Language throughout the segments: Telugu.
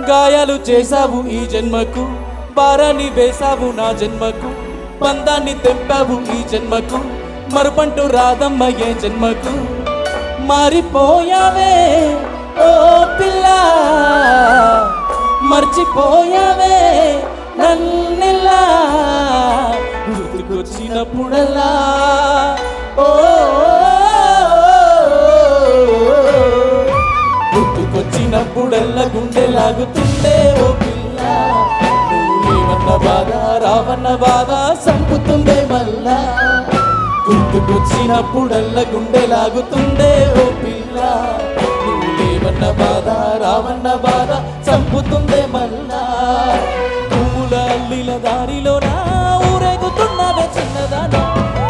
గాయాలు చేసావు ఈ జన్మకు, భారాన్ని వేసావు నా జన్మకు, బంధాన్ని తెంపావు ఈ జన్మకు, మరుపంటూ రాదమ్మ ఏ జన్మకు. మారిపోయావే ఓ పిల్ల, మర్చిపోయావే నన్నెల్లా, గుర్తుకొచ్చినప్పుడల్లా ఓ గుర్తుకొచ్చినప్పుడల్లా గుండె లాగుతుండే ఓ పిల్ల. నువ్వేమన్న బాధ రావన్న బాధ సంపుతుండే మళ్ళా, గుర్తుకొచ్చినప్పుడల్లా గుండె లాగుతుండే ఓ పిల్ల. నువ్వేమన్న బాధ రావన్న బాధ సంపుతుండే మళ్ళా. పువ్వుల అల్లిల దారిలోనా ఊరేగుతున్నావే చిన్నదానా,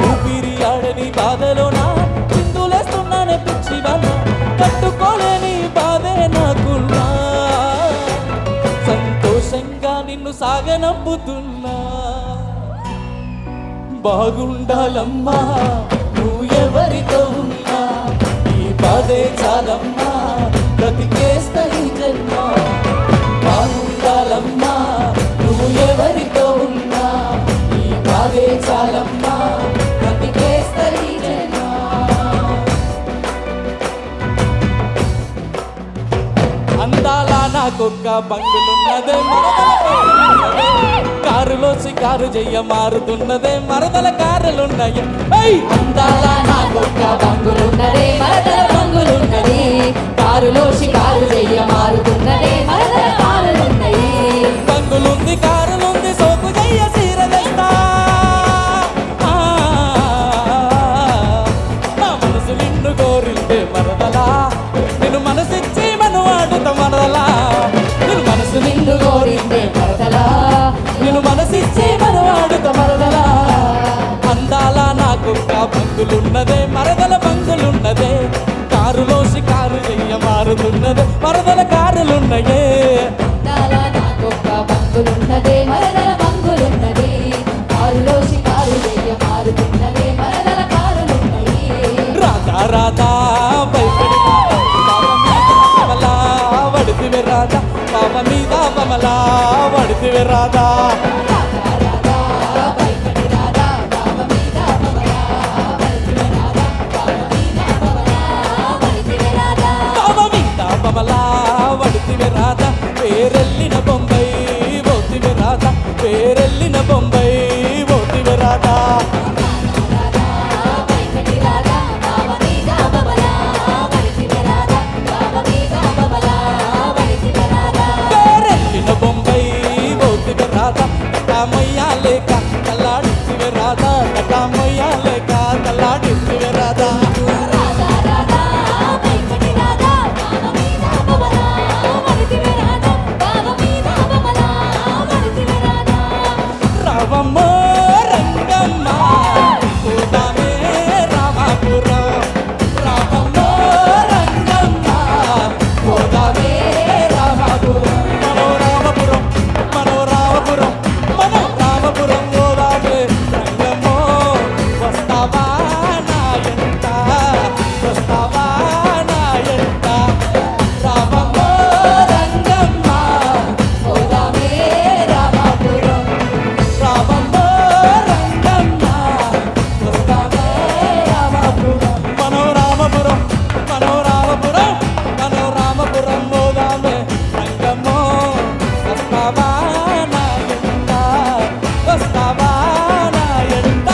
ఊపిరి ఆడని బాధలోనా చిందులేస్తున్నానే పిచ్చివానా, తట్టుకోలేని బాధే నాకున్నా, సంతోషంగా నిన్ను సాగనంపుతున్నా. బాగుండాలమ్మా నువ్వు ఎవరితో ఉన్నా, ఈ బాధే చాలమ్మా బ్రతికేస్తా ఈ జన్మ. బాగుండాలమ్మా నువ్వు ఎవరితో ఉన్నా, ఈ బాధే చాలమ్మా బ్రతికేస్తా ఈ జన్మ. అందాల నాకొక్క బంగులున్నదే కారులో షికారు చెయ్య మారుతున్నదే మరదల కారులున్నాయి. అందాల నాకొక్క బంగులున్నదే మరదల బంగులున్నది, కారులో షికారు చెయ్య మారుతున్నదే మరదల కారులున్నాయి. బంగులుంది కారులుంది సోకు చెయ్య సీర తెస్తా, నా మనసు నిన్ను కోరిందే మరదలా, నేను మనసిచ్చి మను ఆడుతా మరదలా, నేను మనసు నిన్ను కోరిందే మరదలా, నేను మనసిచ్చి మను ఆడుతా మరదలా. అందాల నాకొక్క బంగులున్నదే మరదల బంగులున్నదే, కారులో షికారు చెయ్య మారుతున్నదే మరదల కారులున్నాయే. అందాల నాకొక్క బంగులున్నదే మరదల బంగులున్నది, కారులో షికారు చెయ్య మారుతున్నదే మరదల కారులున్నాయి. రాధా రాధా భయపడి కమలా వడితివే రాధా, పాప మీద కమలా వడితివే రాధా. పేరెల్లిన బొంబై పోతివే రాధా, పేరెల్లిన బొంబై పోతివే రాధా. పేరెల్లిన బొంబై పోతివే రాధా, కటామయ్యా లేక తల్లాడితివే రాధా, కటామయ్యా లేక తల్లాడితివే రాధా. రావమ్మో రంగమ్మ పోదామే రామాపురం, రావమ్మో రంగమ్మ పోదామే రామాపురం, మనో రామపురం మనో రామపురం మనో రామపురం పోదామే రంగమ్మో. వస్తావా నా ఎంట, వస్తావా నా ఎంట, రావమ్మో రంగమ్మ పోదామే రామాపురం, రావమ్మో రంగమ్మ వస్తావే రామాపురం, మనో రామపురం మనో రామపురం మనో రామపురం పోదామే రంగమ్మో. వస్తావా నా ఎంట, వస్తావా నా ఎంట.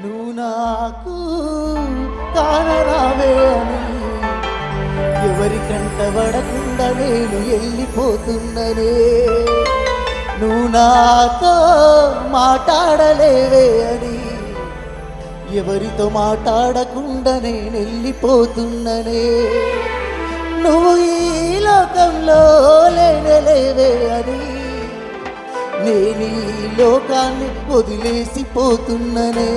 నువ్వు నాకు కానరావే అని ఎవరి కంట పడకుండా నేను వెళ్ళిపోతున్ననే, నువ్వు నాతో మాట్లాడలేవే అని ఎవరితో మాట్లాడకుండా నేను వెళ్ళిపోతున్ననే. నువ్వు ఈ లోకంలో లేనే లేవే అని నేను ఈ లోకాన్ని వదిలేసిపోతున్ననే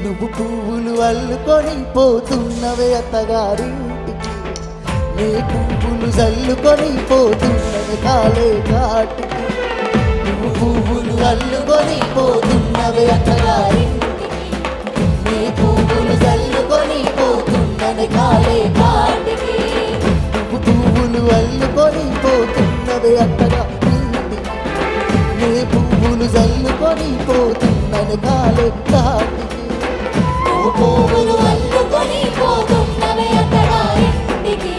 నువ్వు పువ్వులు అల్లుకొని పోతున్నవే అత్తగారింటికి నీ పువ్వులు జల్లుకొని పోతున్నవి కాలే కాటికి నువ్వు పువ్వులు అల్లుకొని పోతున్నవే అత్తగారింటికి నీ పువ్వులు జల్లుకొని పోతున్నవి కాలే కాటికి నువ్వు పువ్వులు అల్లుకొని పోతున్నవే అత్తగారింటికి నీ పువ్వులు జల్లుకొని పోతున్నవి కాలే కాటికి పువ్వులు అల్లుకొని పోతున్నవే అత్తగారింటికి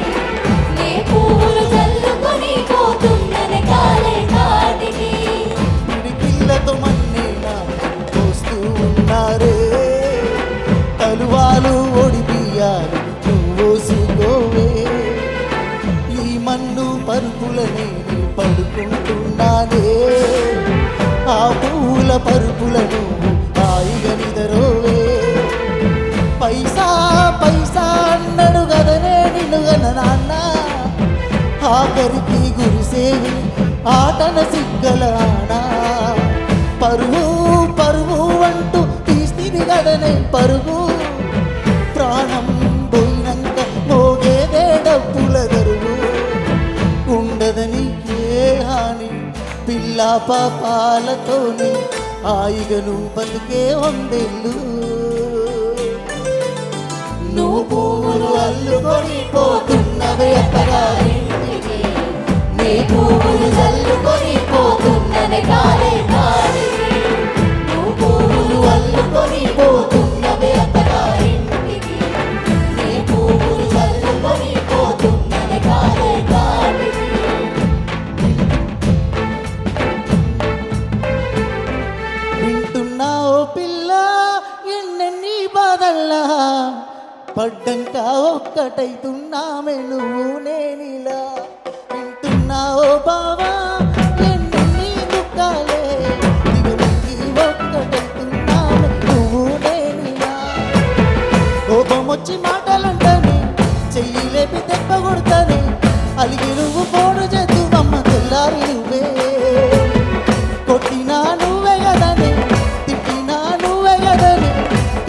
నీ పువ్వులు చల్లుకొని పోతున్ననే కాలే కాటికి పిడికిళ్ళతో మన్నేనా పోస్తూ ఉన్నారే తలువాలు ఒడిపియాలి నువ్వోసుకోవే ఈ మన్ను పరుపులని పడుకుంటున్నానే ఆ పూల పరుపులను హాయిగా నిదరోవే పైసా పైసా అన్నడు గదనే నిన్నుగన నాన్న ఆఖరికి గురిసేవి ఆటన సిగ్గల ఆనా పరువు పరువు అంటూ తీస్తిది గదనే పరుగు ప్రాణం పోయినంక మోగేదే డబ్బుల దరువు ఉండదని ఏ హాని పిల్ల పాపాలతోని హాయిగను బతికే వందెల్లు నువ్వు పువ్వులు అల్లుకొని పోతున్నవే అత్తగారింటికి నీ పువ్వులు చల్లుకొని పోతున్ననే కాలే కాటికి నువ్వు పువ్వులు అల్లుకొని పోతున్నవే అత్తగారింటికి నీ పువ్వులు చల్లుకొని పోతున్ననే కాలే కాటికి వింటున్నా ఓ పిల్ల ఎన్నెన్ని బాధల్లా పడ్డంక ఒక్కటైతున్నామే నువ్వు నేనిలా వింటున్నా ఓ బావా ఎన్నెన్ని దుఃఖాలే దిగులకి ఒక్కటైతున్నామే నువ్వు నేనిలా కోపం వచ్చి మాటలంటని చెయ్యి లేపి దెబ్బ కొడతాని అలిగి నువ్వు పోడు చేతు అమ్మ తెల్లారి నువ్వే కొట్టినా నువ్వే కదని తిట్టినా నువ్వే కదని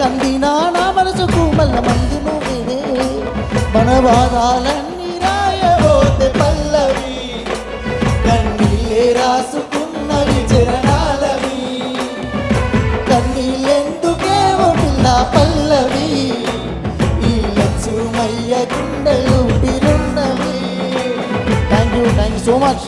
కందినా నా మనసుకు మల్ల మందు నువ్వే మన బాధాలన్నీ రాయబోతే పల్లవి కన్నీళ్ళే రాసుకున్నవి చరణాలవి కన్నీళ్ళెందుకేమో పిల్ల పల్లవి ఈ లక్ష్మయ్య గుండెలు పిరున్నవి థ్యాంక్ యూ సో మచ్